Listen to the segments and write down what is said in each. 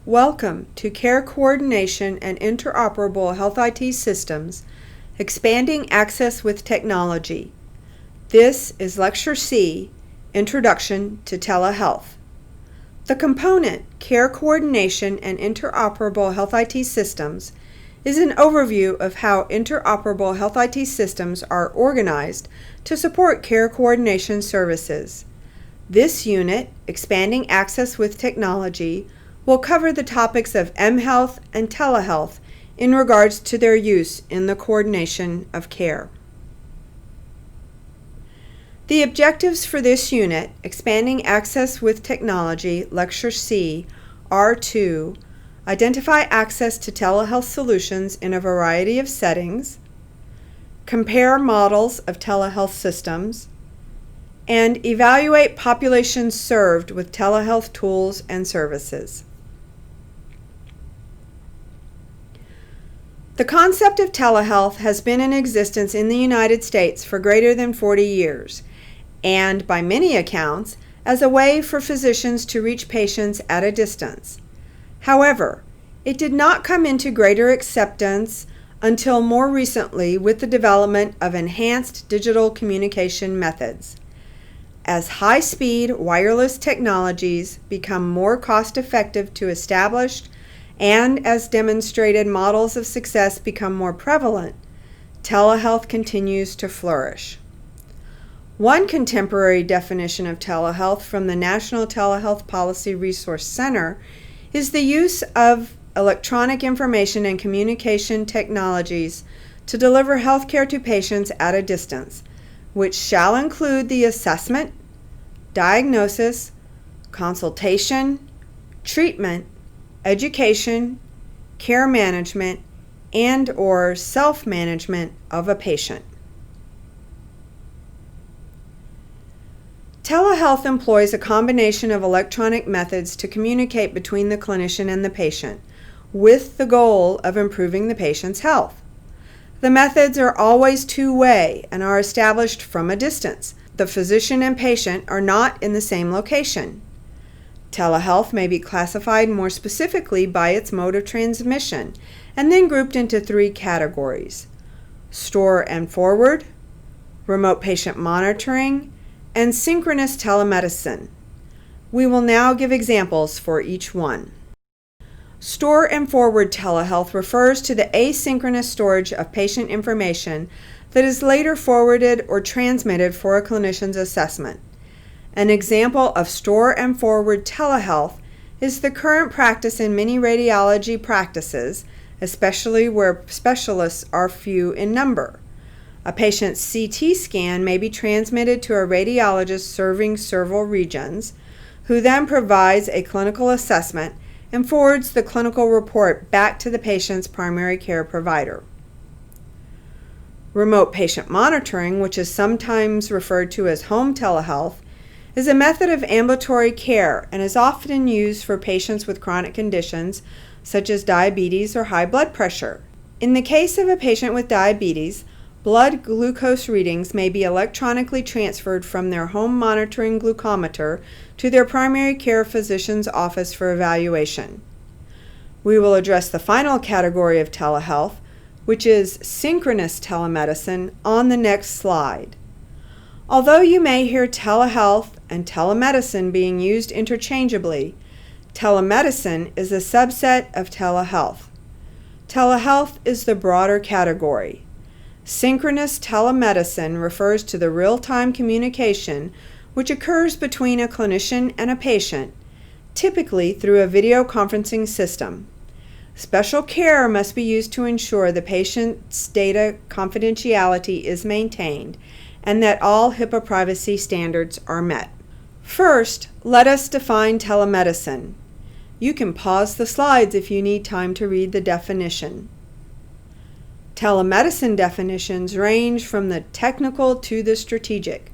Welcome to Care Coordination and Interoperable Health IT Systems, Expanding Access with Technology. This is Lecture C, Introduction to Telehealth. The component, Care Coordination and Interoperable Health IT Systems, is an overview of how interoperable health IT systems are organized to support care coordination services. This unit, Expanding Access with Technology, will cover the topics of mHealth and telehealth in regards to their use in the coordination of care. The objectives for this unit, Expanding Access with Technology, Lecture C, are to identify access to telehealth solutions in a variety of settings, compare models of telehealth systems, and evaluate populations served with telehealth tools and services. The concept of telehealth has been in existence in the United States for greater than 40 years, and by many accounts, as a way for physicians to reach patients at a distance. However, it did not come into greater acceptance until more recently with the development of enhanced digital communication methods. As high-speed wireless technologies become more cost-effective to establish, and as demonstrated models of success become more prevalent, telehealth continues to flourish. One contemporary definition of telehealth from the National Telehealth Policy Resource Center is the use of electronic information and communication technologies to deliver healthcare to patients at a distance, which shall include the assessment, diagnosis, consultation, treatment, education, care management, and/or self-management of a patient. Telehealth employs a combination of electronic methods to communicate between the clinician and the patient, with the goal of improving the patient's health. The methods are always two-way and are established from a distance. The physician and patient are not in the same location. Telehealth may be classified more specifically by its mode of transmission and then grouped into three categories: store and forward, remote patient monitoring, and synchronous telemedicine. We will now give examples for each one. Store and forward telehealth refers to the asynchronous storage of patient information that is later forwarded or transmitted for a clinician's assessment. An example of store and forward telehealth is the current practice in many radiology practices, especially where specialists are few in number. A patient's CT scan may be transmitted to a radiologist serving several regions, who then provides a clinical assessment and forwards the clinical report back to the patient's primary care provider. Remote patient monitoring, which is sometimes referred to as home telehealth, is a method of ambulatory care and is often used for patients with chronic conditions such as diabetes or high blood pressure. In the case of a patient with diabetes, blood glucose readings may be electronically transferred from their home monitoring glucometer to their primary care physician's office for evaluation. We will address the final category of telehealth, which is synchronous telemedicine, on the next slide. Although you may hear telehealth and telemedicine being used interchangeably, telemedicine is a subset of telehealth. Telehealth is the broader category. Synchronous telemedicine refers to the real-time communication which occurs between a clinician and a patient, typically through a video conferencing system. Special care must be used to ensure the patient's data confidentiality is maintained and that all HIPAA privacy standards are met. First, let us define telemedicine. You can pause the slides if you need time to read the definition. Telemedicine definitions range from the technical to the strategic.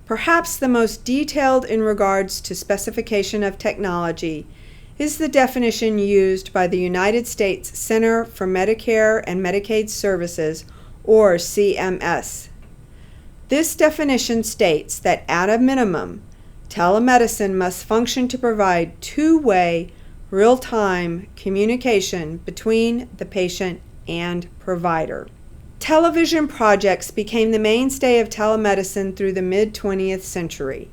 Perhaps the most detailed in regards to specification of technology is the definition used by the United States Center for Medicare and Medicaid Services, or CMS. This definition states that at a minimum, telemedicine must function to provide two-way, real-time communication between the patient and provider. Television projects became the mainstay of telemedicine through the mid-20th century.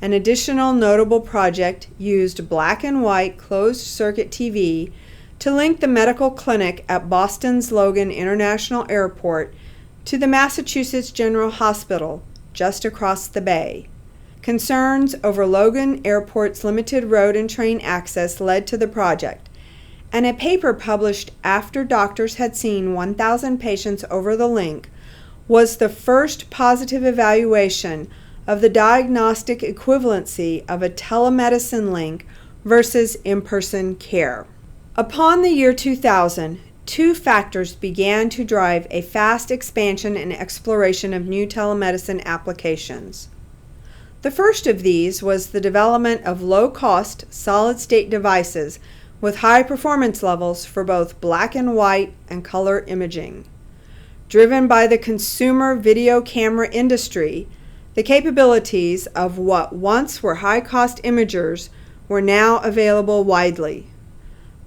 An additional notable project used black and white closed-circuit TV to link the medical clinic at Boston's Logan International Airport to the Massachusetts General Hospital just across the bay. Concerns over Logan Airport's limited road and train access led to the project, and a paper published after doctors had seen 1,000 patients over the link was the first positive evaluation of the diagnostic equivalency of a telemedicine link versus in-person care. Upon the year 2000, two factors began to drive a fast expansion and exploration of new telemedicine applications. The first of these was the development of low-cost, solid-state devices with high performance levels for both black and white and color imaging. Driven by the consumer video camera industry, the capabilities of what once were high-cost imagers were now available widely.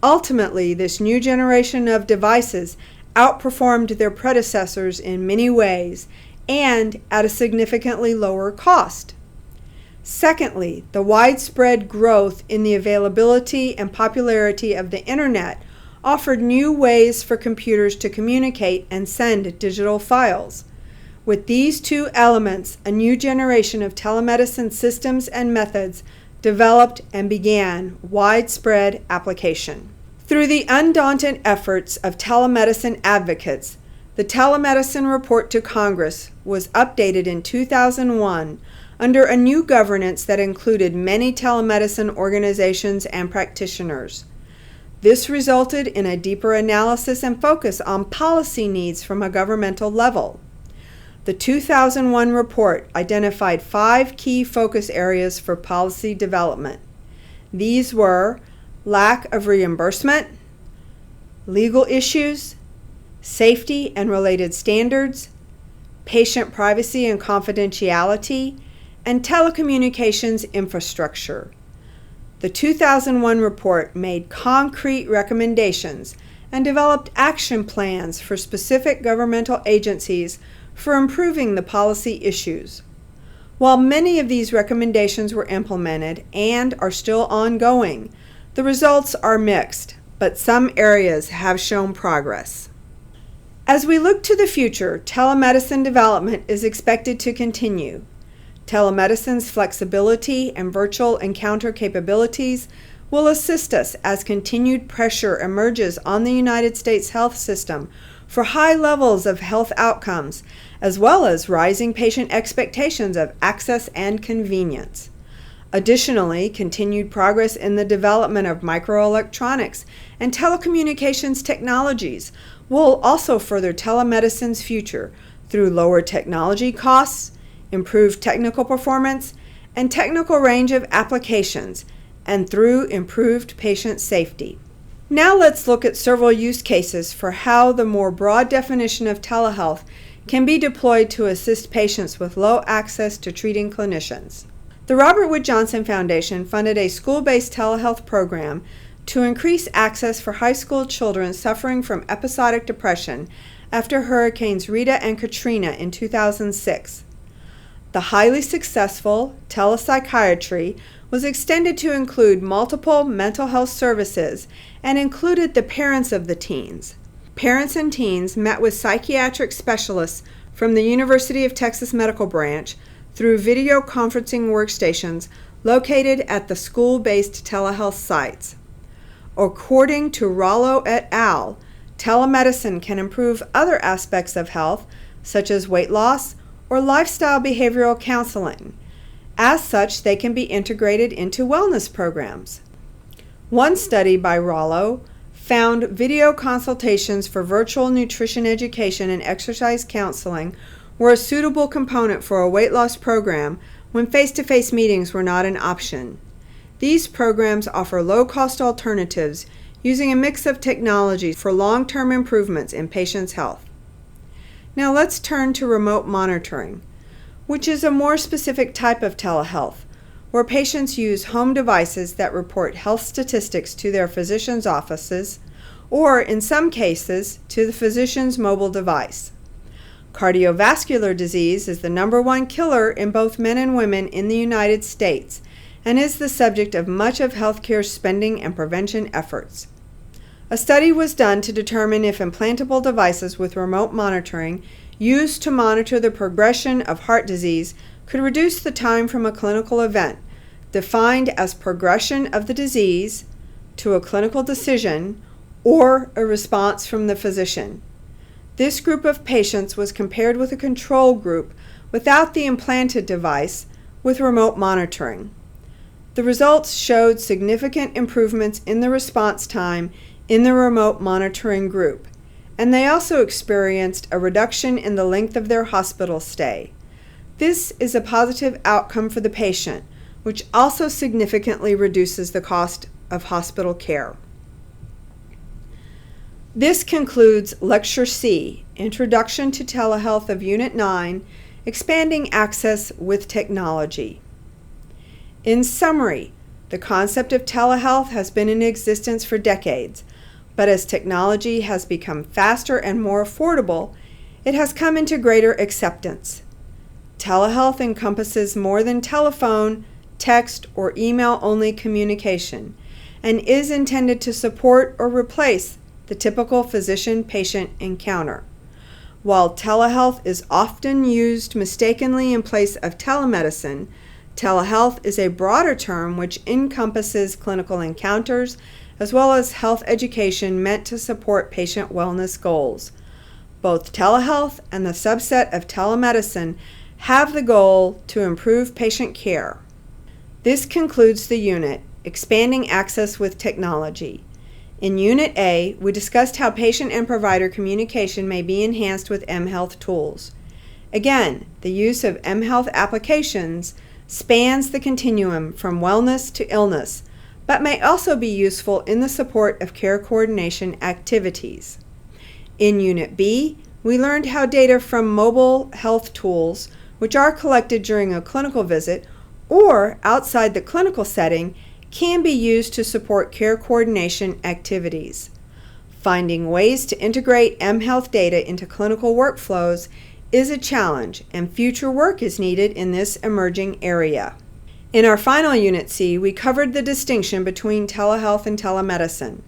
Ultimately, this new generation of devices outperformed their predecessors in many ways and at a significantly lower cost. Secondly, the widespread growth in the availability and popularity of the Internet offered new ways for computers to communicate and send digital files. With these two elements, a new generation of telemedicine systems and methods developed and began widespread application. Through the undaunted efforts of telemedicine advocates, the Telemedicine Report to Congress was updated in 2001 under a new governance that included many telemedicine organizations and practitioners. This resulted in a deeper analysis and focus on policy needs from a governmental level. The 2001 report identified 5 key focus areas for policy development. These were lack of reimbursement, legal issues, safety and related standards, patient privacy and confidentiality, and telecommunications infrastructure. The 2001 report made concrete recommendations and developed action plans for specific governmental agencies for improving the policy issues. While many of these recommendations were implemented and are still ongoing, the results are mixed, but some areas have shown progress. As we look to the future, telemedicine development is expected to continue. Telemedicine's flexibility and virtual encounter capabilities will assist us as continued pressure emerges on the United States health system for high levels of health outcomes, as well as rising patient expectations of access and convenience. Additionally, continued progress in the development of microelectronics and telecommunications technologies will also further telemedicine's future through lower technology costs, improved technical performance, and technical range of applications, and through improved patient safety. Now let's look at several use cases for how the more broad definition of telehealth can be deployed to assist patients with low access to treating clinicians. The Robert Wood Johnson Foundation funded a school-based telehealth program to increase access for high school children suffering from episodic depression after Hurricanes Rita and Katrina in 2006. The highly successful telepsychiatry was extended to include multiple mental health services and included the parents of the teens. Parents and teens met with psychiatric specialists from the University of Texas Medical Branch through video conferencing workstations located at the school-based telehealth sites. According to Rollo et al., telemedicine can improve other aspects of health, such as weight loss or lifestyle behavioral counseling. As such, they can be integrated into wellness programs. One study by Rollo found video consultations for virtual nutrition education and exercise counseling were a suitable component for a weight loss program when face-to-face meetings were not an option. These programs offer low-cost alternatives using a mix of technology for long-term improvements in patients' health. Now let's turn to remote monitoring, which is a more specific type of telehealth, where patients use home devices that report health statistics to their physician's offices, or in some cases, to the physician's mobile device. Cardiovascular disease is the #1 killer in both men and women in the United States and is the subject of much of healthcare spending and prevention efforts. A study was done to determine if implantable devices with remote monitoring used to monitor the progression of heart disease could reduce the time from a clinical event, defined as progression of the disease, to a clinical decision or a response from the physician. This group of patients was compared with a control group without the implanted device with remote monitoring. The results showed significant improvements in the response time in the remote monitoring group, and they also experienced a reduction in the length of their hospital stay. This is a positive outcome for the patient, which also significantly reduces the cost of hospital care. This concludes Lecture C, Introduction to Telehealth of Unit 9, Expanding Access with Technology. In summary, the concept of telehealth has been in existence for decades, but as technology has become faster and more affordable, it has come into greater acceptance. Telehealth encompasses more than telephone, text, or email-only communication, and is intended to support or replace the typical physician-patient encounter. While telehealth is often used mistakenly in place of telemedicine, telehealth is a broader term which encompasses clinical encounters as well as health education meant to support patient wellness goals. Both telehealth and the subset of telemedicine have the goal to improve patient care. This concludes the unit, Expanding Access with Technology. In Unit A, we discussed how patient and provider communication may be enhanced with mHealth tools. Again, the use of mHealth applications spans the continuum from wellness to illness, but may also be useful in the support of care coordination activities. In Unit B, we learned how data from mobile health tools, which are collected during a clinical visit or outside the clinical setting, can be used to support care coordination activities. Finding ways to integrate mHealth data into clinical workflows is a challenge, and future work is needed in this emerging area. In our final Unit C, we covered the distinction between telehealth and telemedicine.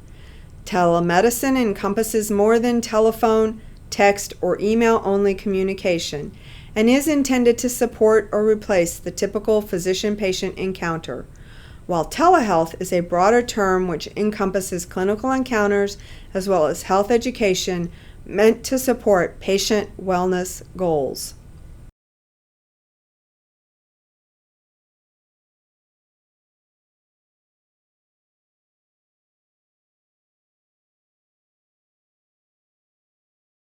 Telemedicine encompasses more than telephone, text, or email-only communication, and is intended to support or replace the typical physician-patient encounter, while telehealth is a broader term which encompasses clinical encounters as well as health education meant to support patient wellness goals.